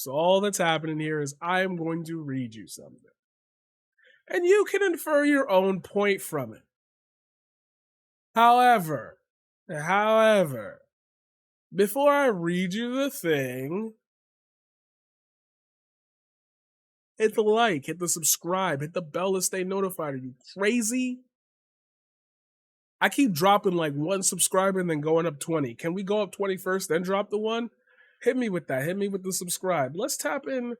So all that's happening here is I'm going to read you something. And you can infer your own point from it. However, before I read you the thing, hit the like, hit the subscribe, hit the bell to stay notified. Are you crazy? I keep dropping like 1 subscriber and then going up 20. Can we go up 20 first, then drop the 1? Hit me with that. Hit me with the subscribe. Let's tap in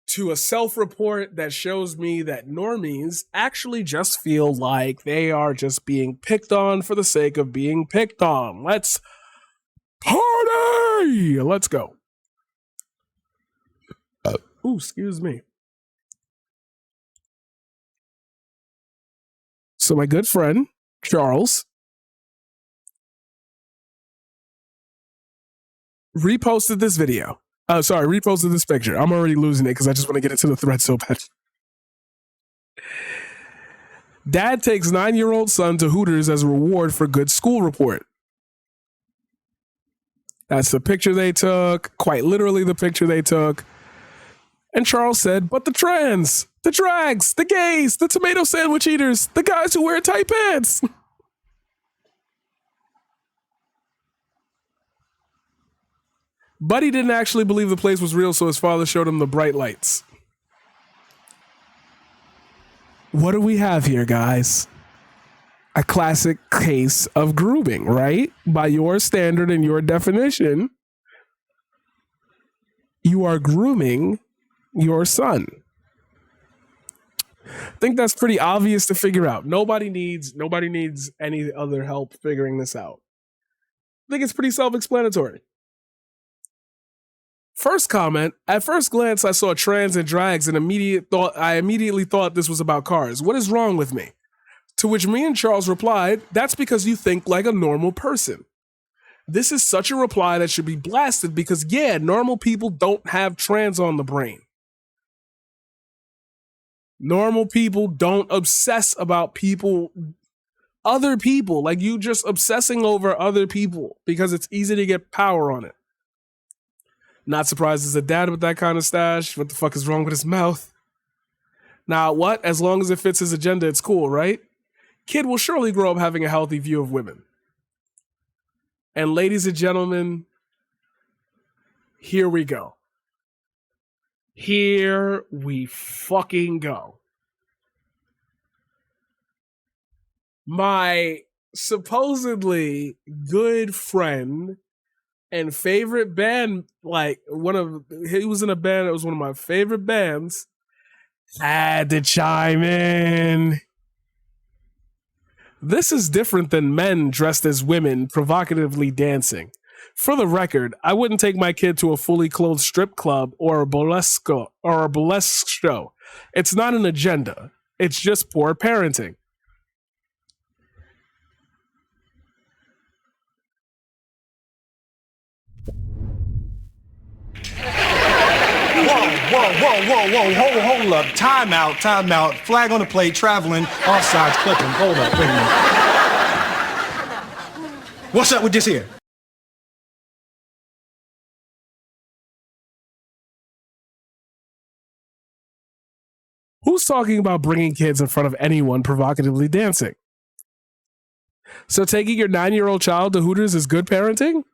to a self-report that shows me that normies actually just feel like they are just being picked on for the sake of being picked on. Let's party! Let's go. Ooh, excuse me. So my good friend, Charles, reposted this video. Reposted this picture. I'm already losing it because I just want to get into the thread so bad. Dad takes 9-year-old son to Hooters as a reward for good school report. That's the picture they took, quite literally the picture they took. And Charles said, but the trans, the drags, the gays, the tomato sandwich eaters, the guys who wear tight pants. Buddy didn't actually believe the place was real, so his father showed him the bright lights. What do we have here, guys? A classic case of grooming, right? By your standard and your definition, you are grooming your son. I think that's pretty obvious to figure out. Nobody needs any other help figuring this out. I think it's pretty self-explanatory. First comment, at first glance, I saw trans and drags and I immediately thought this was about cars. What is wrong with me? To which me and Charles replied, that's because you think like a normal person. This is such a reply that should be blasted because, yeah, normal people don't have trans on the brain. Normal people don't obsess about other people, like you just obsessing over other people because it's easy to get power on it. Not surprised as a dad with that kind of stash. What the fuck is wrong with his mouth? Now, what? As long as it fits his agenda, it's cool, right? Kid will surely grow up having a healthy view of women. And ladies and gentlemen, here we go. Here we fucking go. My supposedly good friend and favorite band, he was in a band that was one of my favorite bands, had to chime in. This is different than men dressed as women provocatively dancing. For the record, I wouldn't take my kid to a fully clothed strip club or a burlesque show. It's not an agenda. It's just poor parenting. Whoa, hold up. Time out. Flag on the play, traveling, offsides, clipping. Hold up, wait a minute. What's up with this here? Who's talking about bringing kids in front of anyone provocatively dancing? So taking your 9-year-old child to Hooters is good parenting?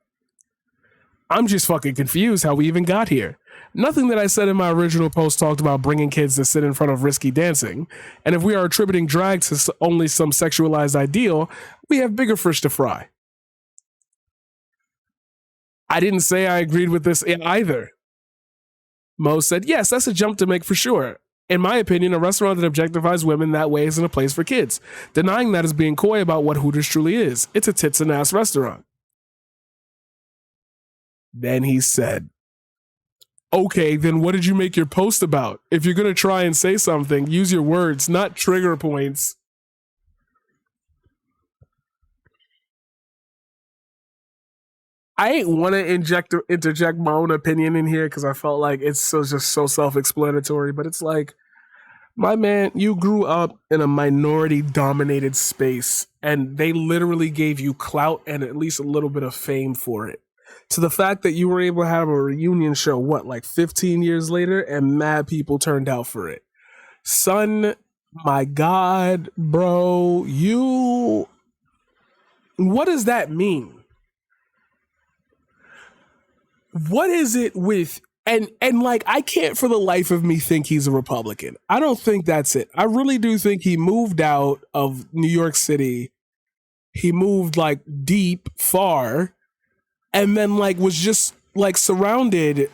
I'm just fucking confused how we even got here. Nothing that I said in my original post talked about bringing kids to sit in front of risky dancing. And if we are attributing drag to only some sexualized ideal, we have bigger fish to fry. I didn't say I agreed with this either. Mo said, yes, that's a jump to make for sure. In my opinion, a restaurant that objectifies women that way isn't a place for kids. Denying that is being coy about what Hooters truly is. It's a tits and ass restaurant. Then he said, okay, then what did you make your post about? If you're going to try and say something, use your words, not trigger points. I ain't want to interject my own opinion in here because I felt like it's just so self-explanatory, but it's like, my man, you grew up in a minority-dominated space, and they literally gave you clout and at least a little bit of fame for it. to the fact that you were able to have a reunion show, what, like 15 years later, and mad people turned out for it. Son, my God, bro, what does that mean? What is it with, and like, I can't for the life of me think he's a Republican. I don't think that's it. I really do think he moved out of New York City. He moved like deep, far, and then like was just like surrounded.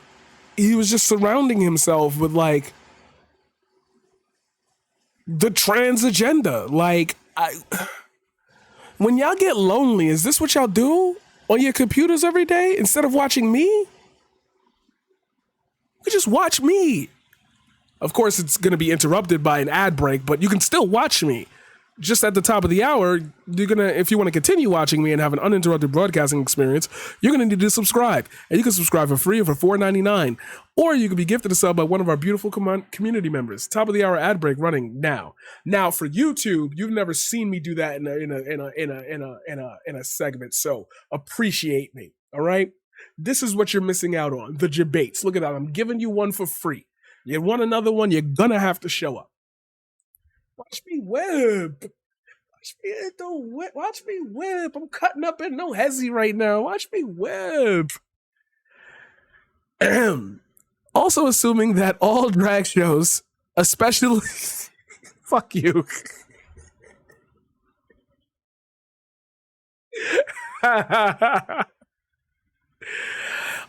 He was just surrounding himself with like the trans agenda. Like, when y'all get lonely, is this what y'all do on your computers every day instead of watching me? You just watch me. Of course, it's going to be interrupted by an ad break, but you can still watch me. Just at the top of the hour, you're gonna, if you want to continue watching me and have an uninterrupted broadcasting experience, you're gonna need to subscribe. And you can subscribe for free or for $4.99. Or you can be gifted a sub by one of our beautiful community members. Top of the hour ad break running now. Now for YouTube, you've never seen me do that in a segment. So appreciate me. All right. This is what you're missing out on. The debates. Look at that. I'm giving you one for free. You want another one? You're gonna have to show up. Watch me whip. Watch me whip. I'm cutting up in no hezzy right now. Watch me whip. Also assuming that all drag shows, especially fuck you.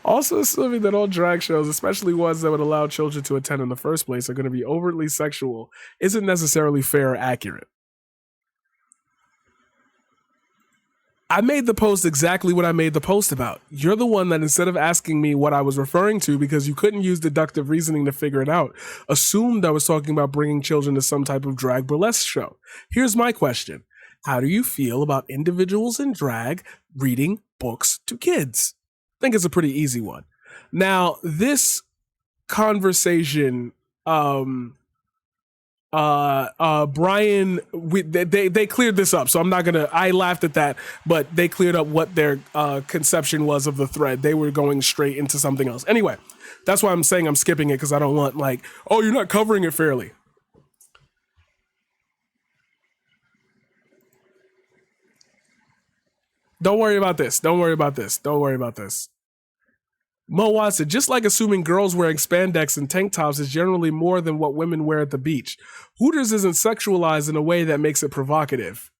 Also assuming that all drag shows, especially ones that would allow children to attend in the first place, are going to be overtly sexual isn't necessarily fair or accurate. I made the post exactly what I made the post about. You're the one that, instead of asking me what I was referring to because you couldn't use deductive reasoning to figure it out, assumed I was talking about bringing children to some type of drag burlesque show. Here's my question. How do you feel about individuals in drag reading books to kids? I think it's a pretty easy one. Now, this conversation, Brian, they cleared this up, so I'm not gonna. I laughed at that, but they cleared up what their conception was of the thread. They were going straight into something else. Anyway, that's why I'm saying I'm skipping it, because I don't want like, oh, you're not covering it fairly. Don't worry about this. Don't worry about this. Don't worry about this. Mo Watson, just like assuming girls wearing spandex and tank tops is generally more than what women wear at the beach, Hooters isn't sexualized in a way that makes it provocative.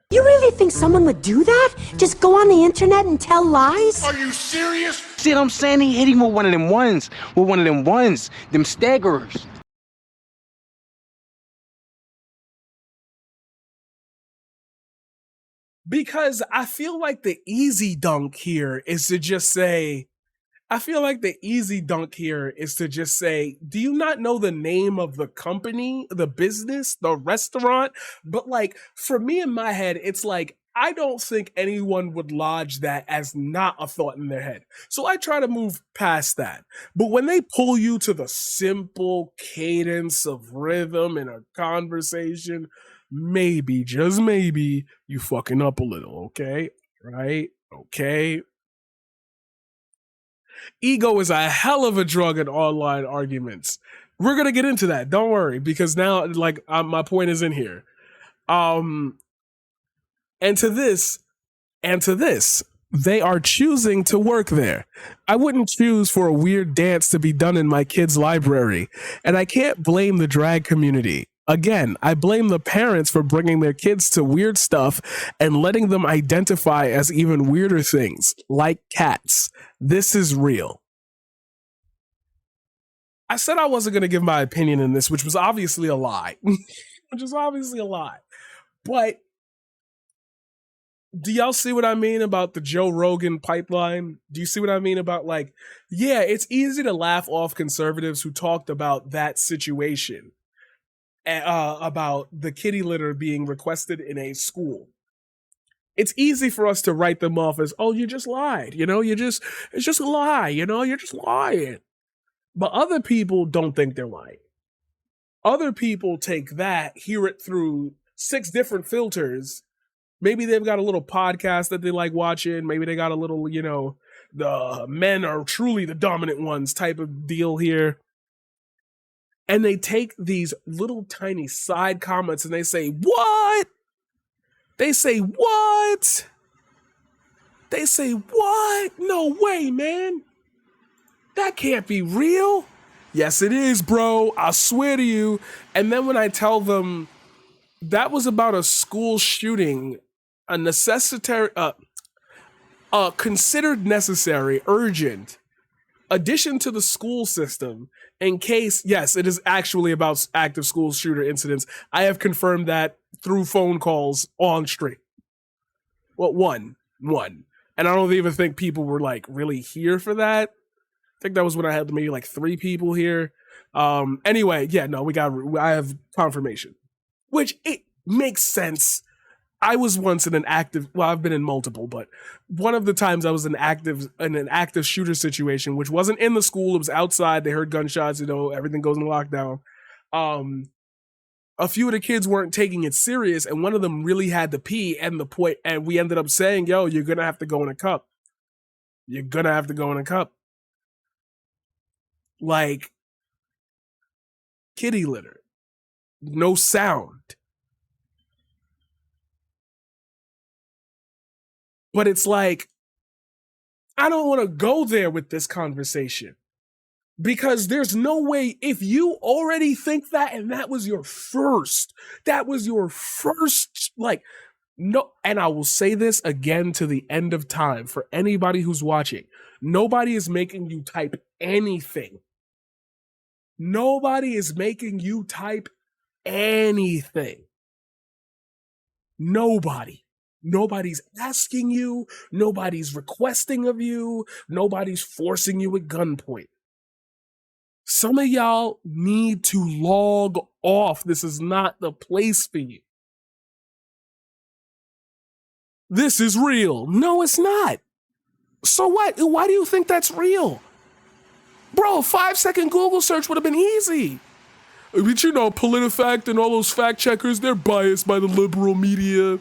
You really think someone would do that? Just go on the internet and tell lies? Are you serious? See what I'm saying? He hit him with one of them ones. Them staggerers. Because I feel like the easy dunk here is to just say, do you not know the name of the company, the business, the restaurant? But like, for me in my head, it's like, I don't think anyone would lodge that as not a thought in their head. So I try to move past that. But when they pull you to the simple cadence of rhythm in a conversation, maybe, just maybe, you fucking up a little, okay? Right? Okay. Ego is a hell of a drug in online arguments. We're gonna get into that. Don't worry, because now, like, my point is in here. And to this, they are choosing to work there. I wouldn't choose for a weird dance to be done in my kid's library, and I can't blame the drag community. Again, I blame the parents for bringing their kids to weird stuff and letting them identify as even weirder things, like cats. This is real. I said I wasn't going to give my opinion in this, which was obviously a lie. But do y'all see what I mean about the Joe Rogan pipeline? Do you see what I mean about, like, yeah, it's easy to laugh off conservatives who talked about that situation. About the kitty litter being requested in a school. It's easy for us to write them off as, oh, you just lied, it's just a lie, you're just lying. But other people don't think they're lying. Other people take that, hear it through 6 different filters, Maybe they've got a little podcast that they like watching. Maybe they got a little, the men are truly the dominant ones type of deal here. And they take these little tiny side comments and they say, what? They say, what? They say, what? No way, man. That can't be real. Yes, it is, bro. I swear to you. And then when I tell them that was about a school shooting, considered necessary, urgent addition to the school system in case, yes, it is actually about active school shooter incidents. I have confirmed that through phone calls on stream. Well, one. And I don't even think people were like really here for that. I think that was when I had maybe like 3 people here. Anyway, yeah, no, I have confirmation, which it makes sense. I was once in an active, well, I've been in multiple, but one of the times I was in an active shooter situation, which wasn't in the school, it was outside. They heard gunshots, everything goes in lockdown. A few of the kids weren't taking it serious, and one of them really had to pee, and we ended up saying, yo, you're gonna have to go in a cup. You're gonna have to go in a cup. Like kitty litter. No sound. But it's like, I don't want to go there with this conversation because there's no way, if you already think that and that was your first, like, no. And I will say this again to the end of time for anybody who's watching. Nobody is making you type anything. Nobody is making you type anything. Nobody. Nobody's asking you. Nobody's requesting of you. Nobody's forcing you at gunpoint. Some of y'all need to log off. This is not the place for you. This is real. No, it's not. So what? Why do you think that's real? Bro, a 5-second Google search would have been easy. But PolitiFact and all those fact checkers, they're biased by the liberal media.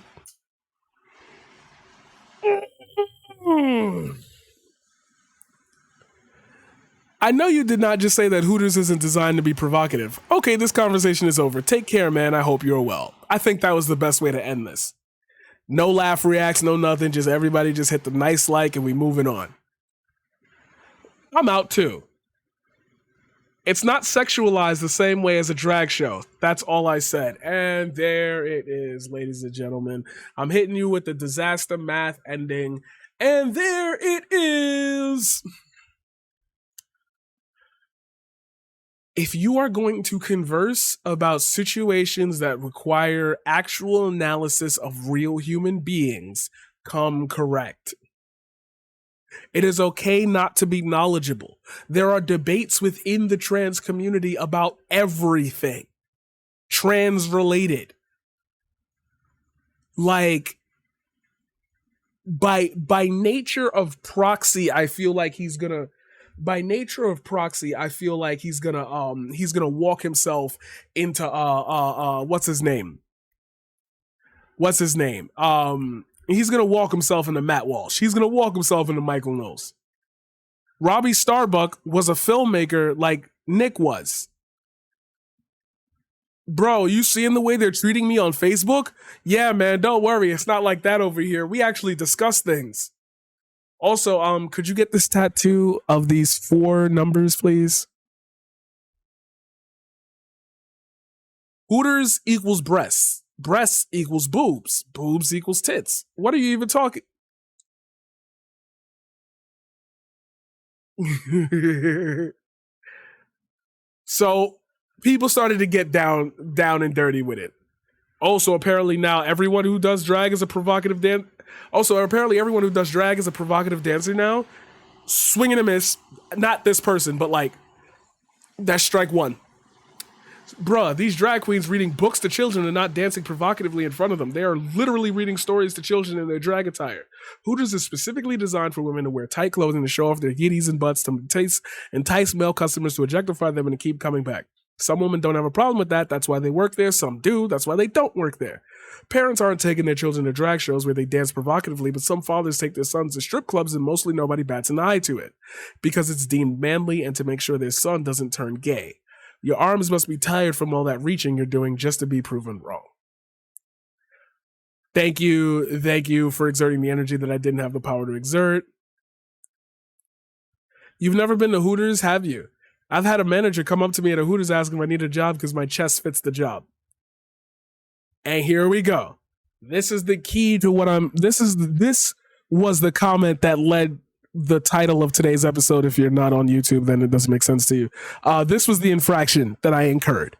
I know you did not just say that Hooters isn't designed to be provocative. Okay, this conversation is over. Take care, man. I hope you're well. I think that was the best way to end this. No laugh reacts, no nothing. Just everybody just hit the nice like and we moving on. I'm out too. It's not sexualized the same way as a drag show. That's all I said. And there it is, ladies and gentlemen. I'm hitting you with the disaster math ending. And there it is. If you are going to converse about situations that require actual analysis of real human beings, come correct. It is okay not to be knowledgeable. There are debates within the trans community about everything trans related. Like, by nature of proxy, I feel like he's gonna walk himself into what's his name? He's gonna walk himself into Matt Walsh. He's gonna walk himself into Michael Knowles. Robbie Starbuck was a filmmaker like Nick was. Bro, you seeing the way they're treating me on Facebook? Yeah, man, don't worry. It's not like that over here. We actually discuss things. Also, could you get this tattoo of these 4 numbers, please? Hooters equals breasts. Breasts equals boobs. Boobs equals tits. What are you even talking? So people started to get down and dirty with it. Also, apparently now everyone who does drag is a provocative dancer. Now. Swing and a miss. Not this person, but like, that's strike 1. Bruh, these drag queens reading books to children and not dancing provocatively in front of them. They are literally reading stories to children in their drag attire. Hooters is specifically designed for women to wear tight clothing to show off their yitties and butts to entice male customers to objectify them and to keep coming back. Some women don't have a problem with that. That's why they work there. Some do. That's why they don't work there. Parents aren't taking their children to drag shows where they dance provocatively, but some fathers take their sons to strip clubs and mostly nobody bats an eye to it because it's deemed manly and to make sure their son doesn't turn gay. Your arms must be tired from all that reaching you're doing just to be proven wrong. Thank you for exerting the energy that I didn't have the power to exert. You've never been to Hooters, have you? I've had a manager come up to me at a Hooters asking if I need a job because my chest fits the job. And here we go. This is the key to what this was the comment that led the title of today's episode. If you're not on YouTube, then it doesn't make sense to you. This was the infraction that I incurred.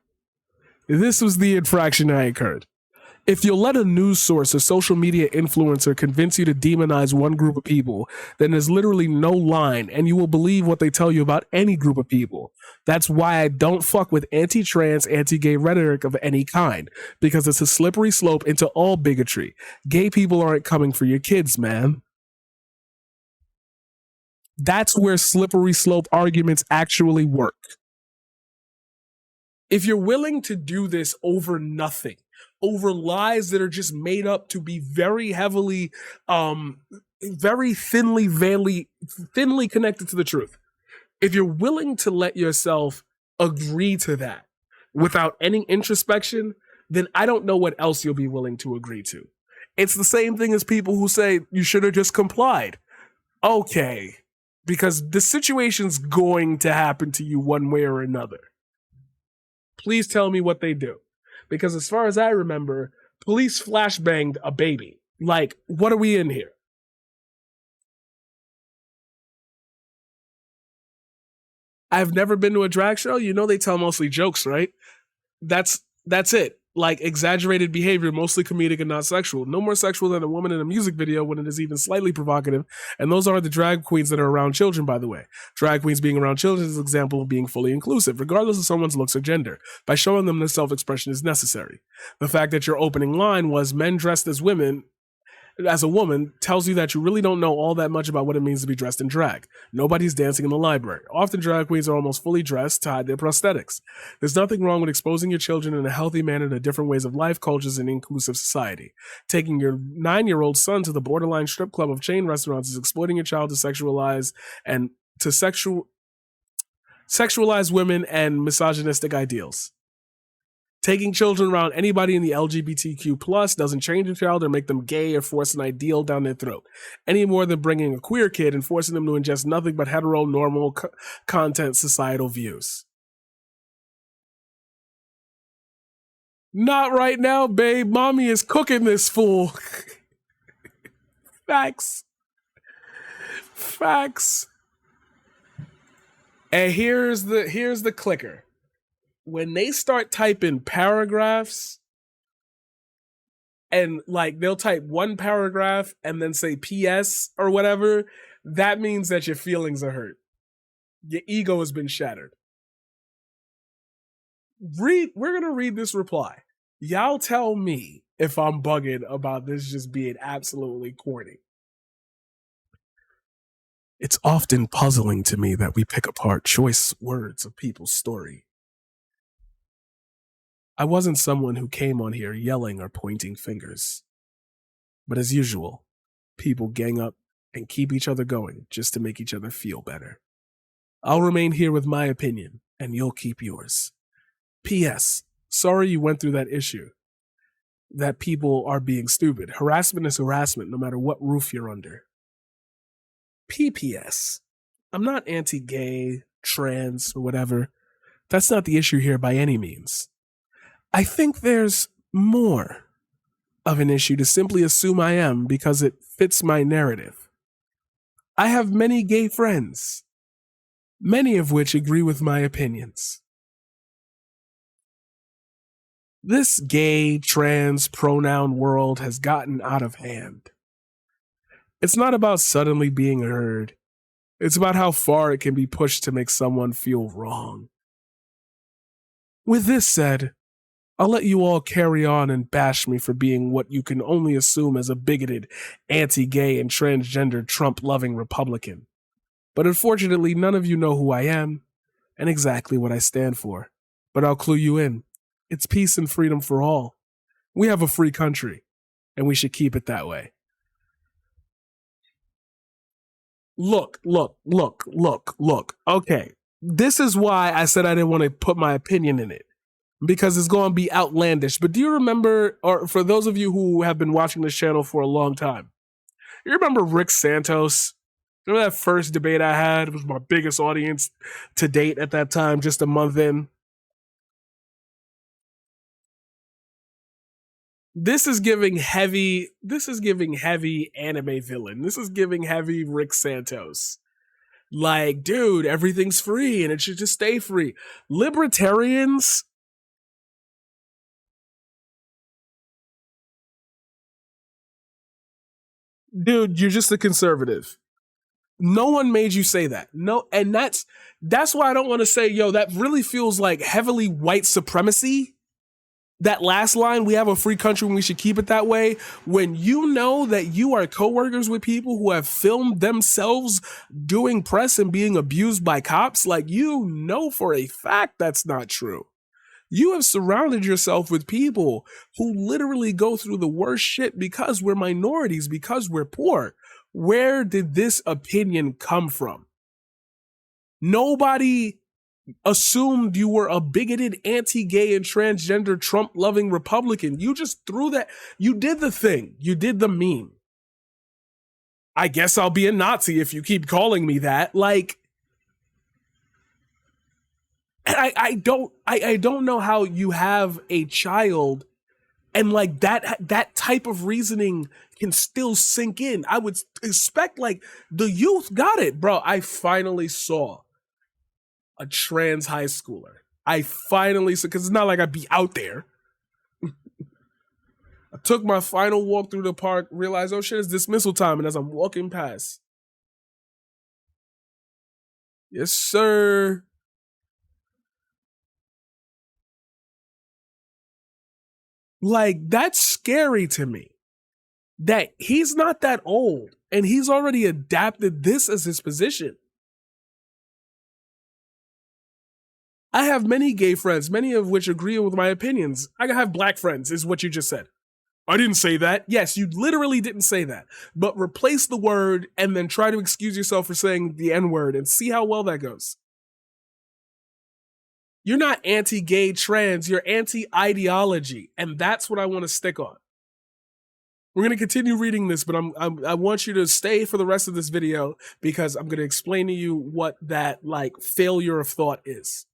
If you'll let a news source or social media influencer convince you to demonize one group of people, then there's literally no line and you will believe what they tell you about any group of people. That's why I don't fuck with anti-trans, anti-gay rhetoric of any kind, because it's a slippery slope into all bigotry. Gay people aren't coming for your kids, man. That's where slippery slope arguments actually work. If you're willing to do this over nothing, over lies that are just made up to be very heavily, very thinly connected to the truth. If you're willing to let yourself agree to that without any introspection, then I don't know what else you'll be willing to agree to. It's the same thing as people who say you should have just complied. Okay, because the situation's going to happen to you one way or another. Please tell me what they do. Because as far as I remember, police flashbanged a baby. Like, what are we in here? I've never been to a drag show. You know they tell mostly jokes, right? That's it. Like, exaggerated behavior, mostly comedic and not sexual. No more sexual than a woman in a music video when it is even slightly provocative. And those are the drag queens that are around children, by the way. Drag queens being around children is an example of being fully inclusive, regardless of someone's looks or gender, by showing them that self-expression is necessary. The fact that your opening line was men dressed as women, as a woman, tells you that you really don't know all that much about what it means to be dressed in drag. Nobody's dancing in the library. Often drag queens are almost fully dressed to hide their prosthetics. There's nothing wrong with exposing your children in a healthy manner to different ways of life, cultures, and inclusive society. Taking your 9-year-old son to the borderline strip club of chain restaurants is exploiting your child to sexualize women and misogynistic ideals. Taking children around anybody in the LGBTQ plus doesn't change a child or make them gay or force an ideal down their throat, any more than bringing a queer kid and forcing them to ingest nothing but heteronormal content societal views. Not right now, babe. Mommy is cooking this fool. Facts. And here's the clicker. When they start typing paragraphs and like they'll type one paragraph and then say PS or whatever, that means that your feelings are hurt. Your ego has been shattered. We're going to read this reply. Y'all tell me if I'm bugging about this just being absolutely corny. It's often puzzling to me that we pick apart choice words of people's story. I wasn't someone who came on here yelling or pointing fingers. But as usual, people gang up and keep each other going just to make each other feel better. I'll remain here with my opinion, and you'll keep yours. P.S. Sorry you went through that issue. That people are being stupid. Harassment is harassment, no matter what roof you're under. P.P.S. I'm not anti-gay, trans, or whatever. That's not the issue here by any means. I think there's more of an issue to simply assume I am because it fits my narrative. I have many gay friends, many of which agree with my opinions. This gay, trans, pronoun world has gotten out of hand. It's not about suddenly being heard. It's about how far it can be pushed to make someone feel wrong. With this said, I'll let you all carry on and bash me for being what you can only assume as a bigoted, anti-gay and transgender Trump-loving Republican. But unfortunately, none of you know who I am and exactly what I stand for. But I'll clue you in. It's peace and freedom for all. We have a free country, and we should keep it that way. Look. Okay. This is why I said I didn't want to put my opinion in it, because it's going to be outlandish. But do you remember, or for those of you who have been watching this channel for a long time, you remember Rick Santos? Remember that first debate I had? It was my biggest audience to date at that time, just a month in. This is giving heavy anime villain. This is giving heavy Rick Santos. Like, dude, everything's free and it should just stay free. Libertarians, dude, you're just a conservative. No one made you say that. No, and that's why I don't want to say, yo, that really feels like heavily white supremacy. That last line, we have a free country and we should keep it that way, when you know that you are co-workers with people who have filmed themselves doing press and being abused by cops, like, you know for a fact that's not true. You have surrounded yourself with people who literally go through the worst shit because we're minorities, because we're poor. Where did this opinion come from? Nobody assumed you were a bigoted, anti-gay and transgender, Trump-loving Republican. You just threw that. You did the thing. You did the meme. I guess I'll be a Nazi if you keep calling me that. Like, and I don't know how you have a child and like that type of reasoning can still sink in. I would expect like the youth got it, bro. I finally saw a trans high schooler. I finally saw, because it's not like I'd be out there. I took my final walk through the park, realized, oh shit, it's dismissal time. And as I'm walking past, yes, sir. Like, that's scary to me. That he's not that old and he's already adapted this as his position. I have many gay friends, many of which agree with my opinions. I have black friends, is what you just said. I didn't say that. Yes, you literally didn't say that. But replace the word and then try to excuse yourself for saying the N-word and see how well that goes. You're not anti-gay trans, you're anti-ideology. And that's what I want to stick on. We're going to continue reading this, but I want you to stay for the rest of this video because I'm going to explain to you what that like failure of thought is.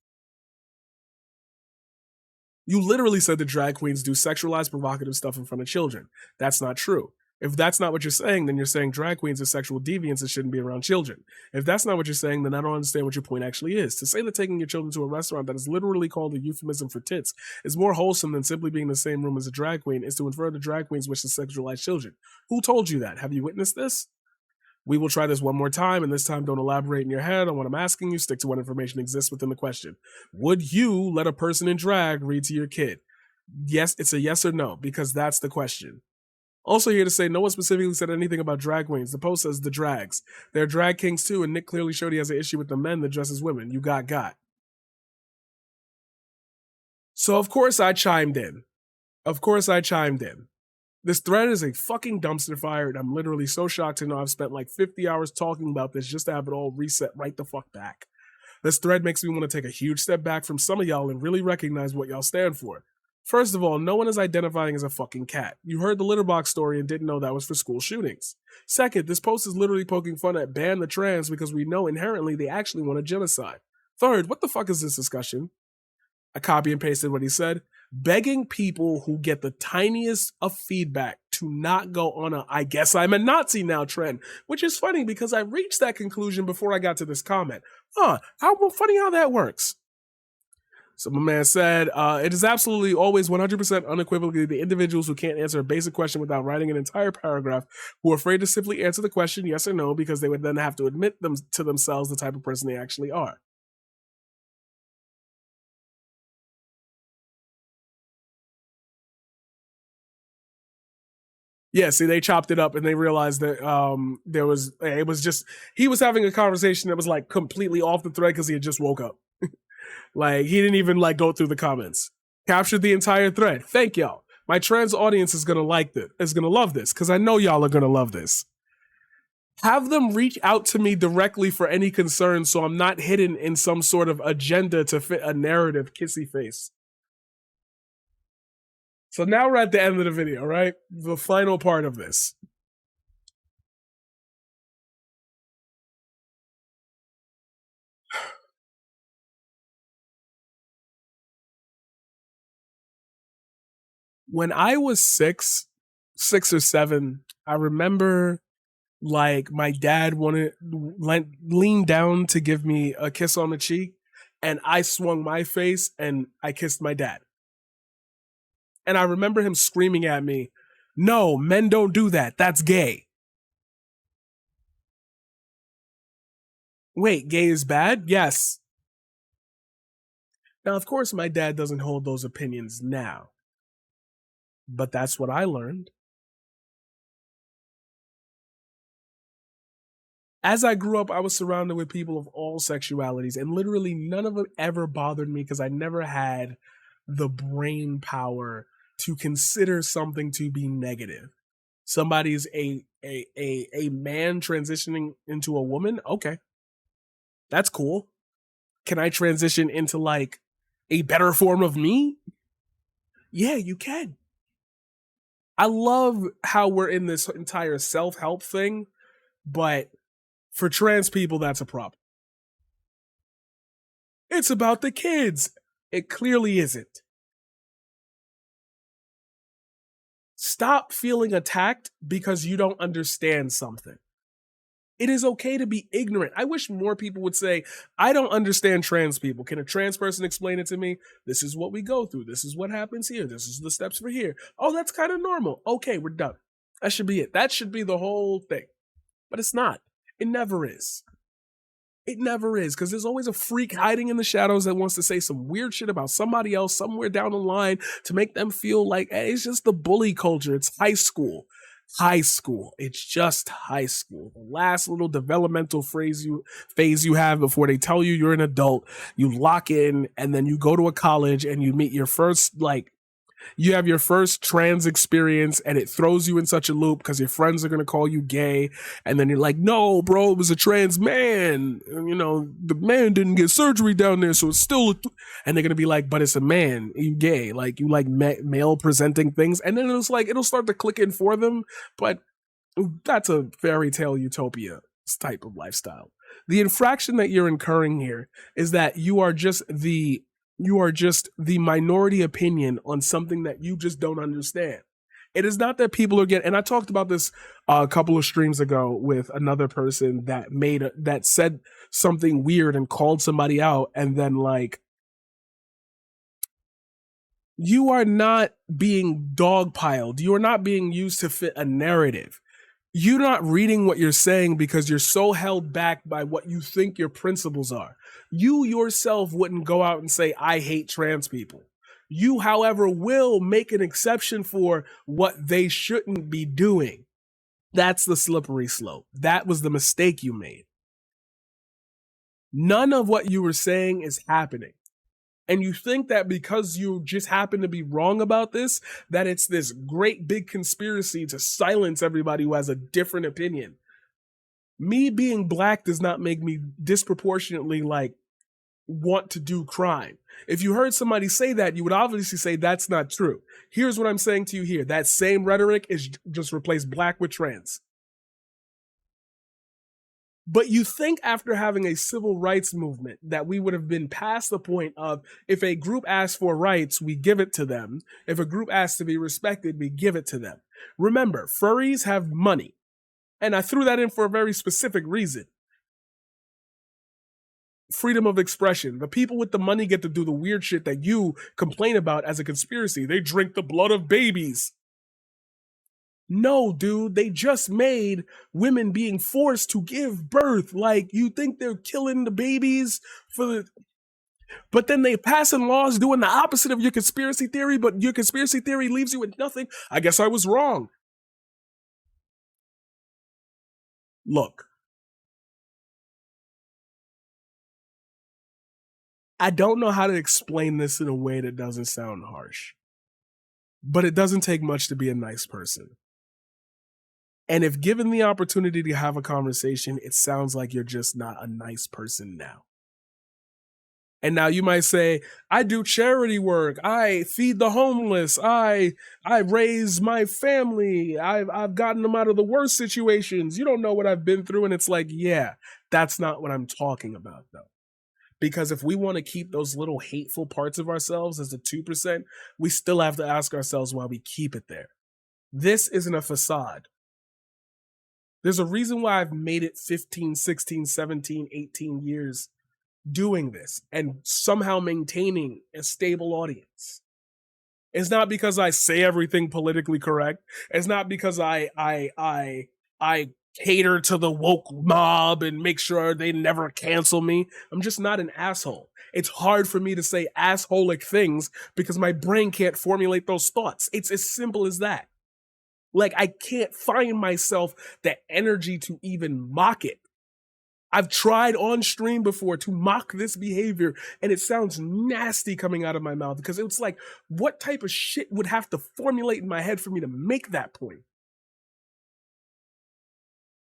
You literally said that drag queens do sexualized, provocative stuff in front of children. That's not true. If that's not what you're saying, then you're saying drag queens are sexual deviants that shouldn't be around children. If that's not what you're saying, then I don't understand what your point actually is. To say that taking your children to a restaurant that is literally called a euphemism for tits is more wholesome than simply being in the same room as a drag queen is to infer that drag queens wish to sexualize children. Who told you that? Have you witnessed this? We will try this one more time, and this time don't elaborate in your head on what I'm asking you. Stick to what information exists within the question. Would you let a person in drag read to your kid? Yes, it's a yes or no, because that's the question. Also here to say, no one specifically said anything about drag queens. The post says the drags. They're drag kings too, and Nick clearly showed he has an issue with the men that dress as women. You got. So of course I chimed in. This thread is a fucking dumpster fire, and I'm literally so shocked to know I've spent like 50 hours talking about this just to have it all reset right the fuck back. This thread makes me want to take a huge step back from some of y'all and really recognize what y'all stand for. First of all, no one is identifying as a fucking cat. You heard the litter box story and didn't know that was for school shootings. Second, this post is literally poking fun at ban the trans because we know inherently they actually want a genocide. Third, what the fuck is this discussion? I copy and pasted what he said. Begging people who get the tiniest of feedback to not go on a I guess I'm a Nazi now trend, which is funny because I reached that conclusion before I got to this comment. How funny how that works. So my man said, it is absolutely always 100% unequivocally the individuals who can't answer a basic question without writing an entire paragraph who are afraid to simply answer the question yes or no because they would then have to admit them to themselves the type of person they actually are. Yeah, see, they chopped it up and they realized that he was having a conversation that was like completely off the thread because he had just woke up. Like, he didn't even like go through the comments. Captured the entire thread. Thank y'all. My trans audience is gonna like this, is gonna love this, because I know y'all are gonna love this. Have them reach out to me directly for any concerns so I'm not hidden in some sort of agenda to fit a narrative, kissy face. So now we're at the end of the video, right? The final part of this. When I was six or seven, I remember like my dad leaned down to give me a kiss on the cheek, and I swung my face and I kissed my dad. And I remember him screaming at me, "No, men don't do that. That's gay." Wait, gay is bad? Yes. Now, of course, my dad doesn't hold those opinions now, but that's what I learned. As I grew up, I was surrounded with people of all sexualities, and literally none of it ever bothered me because I never had the brain power to consider something to be negative. Somebody's a man transitioning into a woman? Okay. That's cool. Can I transition into like a better form of me? Yeah, you can. I love how we're in this entire self-help thing, but for trans people, that's a problem. It's about the kids. It clearly isn't. Stop feeling attacked because you don't understand something. It is okay to be ignorant. I wish more people would say, I don't understand trans people. Can a trans person explain it to me? This is what we go through. This is what happens here. This is the steps for here. Oh, that's kind of normal. Okay, we're done. That should be it. That should be the whole thing. But it's not. It never is. It never is, because there's always a freak hiding in the shadows that wants to say some weird shit about somebody else somewhere down the line to make them feel like, hey, it's just the bully culture. It's high school. High school. It's just high school. The last little developmental phase you have before they tell you you're an adult. You lock in, and then you go to a college and you meet your first, like, you have your first trans experience, and it throws you in such a loop because your friends are going to call you gay. And then you're like, no, bro, it was a trans man. And, you know, the man didn't get surgery down there, so it's still, and they're going to be like, but it's a man, you gay. Like, you like male presenting things. And then it's like, it'll start to click in for them. But that's a fairy tale utopia type of lifestyle. The infraction that you're incurring here is that you are just the minority opinion on something that you just don't understand. It is not that people are getting, and I talked about this a couple of streams ago with another person that said something weird and called somebody out, and then like, you are not being dogpiled. You are not being used to fit a narrative. You're not reading what you're saying because you're so held back by what you think your principles are. You yourself wouldn't go out and say, I hate trans people. You, however, will make an exception for what they shouldn't be doing. That's the slippery slope. That was the mistake you made. None of what you were saying is happening. And you think that because you just happen to be wrong about this, that it's this great big conspiracy to silence everybody who has a different opinion. Me being black does not make me disproportionately like want to do crime. If you heard somebody say that, you would obviously say that's not true. Here's what I'm saying to you here. That same rhetoric is just replace black with trans. But you think after having a civil rights movement that we would have been past the point of, if a group asks for rights, we give it to them. If a group asks to be respected, we give it to them. Remember, furries have money. And I threw that in for a very specific reason. Freedom of expression. The people with the money get to do the weird shit that you complain about as a conspiracy. They drink the blood of babies. No, dude, they just made women being forced to give birth. Like, you think they're killing the babies for the... But then they passing laws doing the opposite of your conspiracy theory, but your conspiracy theory leaves you with nothing. I guess I was wrong. Look. I don't know how to explain this in a way that doesn't sound harsh. But it doesn't take much to be a nice person. And if given the opportunity to have a conversation, it sounds like you're just not a nice person now. And now you might say, I do charity work, I feed the homeless, I raise my family, I've gotten them out of the worst situations. You don't know what I've been through. And it's like, yeah, that's not what I'm talking about though. Because if we want to keep those little hateful parts of ourselves as the 2%, we still have to ask ourselves why we keep it there. This isn't a facade. There's a reason why I've made it 15, 16, 17, 18 years doing this and somehow maintaining a stable audience. It's not because I say everything politically correct. It's not because I cater to the woke mob and make sure they never cancel me. I'm just not an asshole. It's hard for me to say assholic things because my brain can't formulate those thoughts. It's as simple as that. Like, I can't find myself the energy to even mock it. I've tried on stream before to mock this behavior, and it sounds nasty coming out of my mouth because it's like, what type of shit would have to formulate in my head for me to make that point?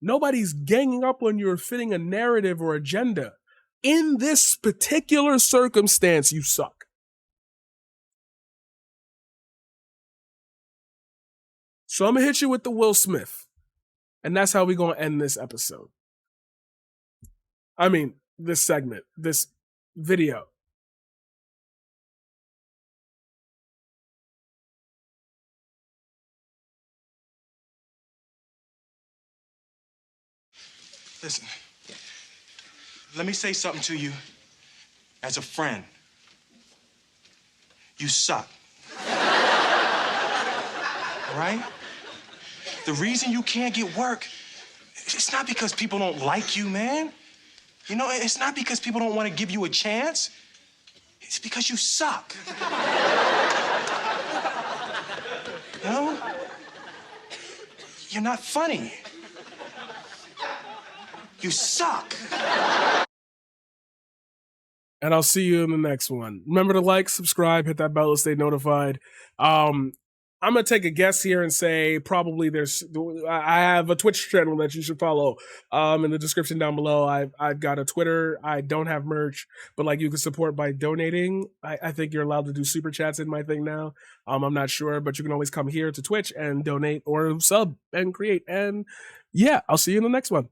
Nobody's ganging up on you or fitting a narrative or agenda. In this particular circumstance, you suck. So I'm going to hit you with the Will Smith. And that's how we're going to end this episode. I mean, this segment, this video. Listen, let me say something to you as a friend. You suck. All right? The reason you can't get work, it's not because people don't like you, man. You know, it's not because people don't want to give you a chance. It's because you suck. You know? You're not funny. You suck. And I'll see you in the next one. Remember to like, subscribe, hit that bell to stay notified. I'm going to take a guess here and say probably I have a Twitch channel that you should follow. In the description down below, I've got a Twitter. I don't have merch, but like you can support by donating. I think you're allowed to do super chats in my thing now. I'm not sure, but you can always come here to Twitch and donate or sub and create. And yeah, I'll see you in the next one.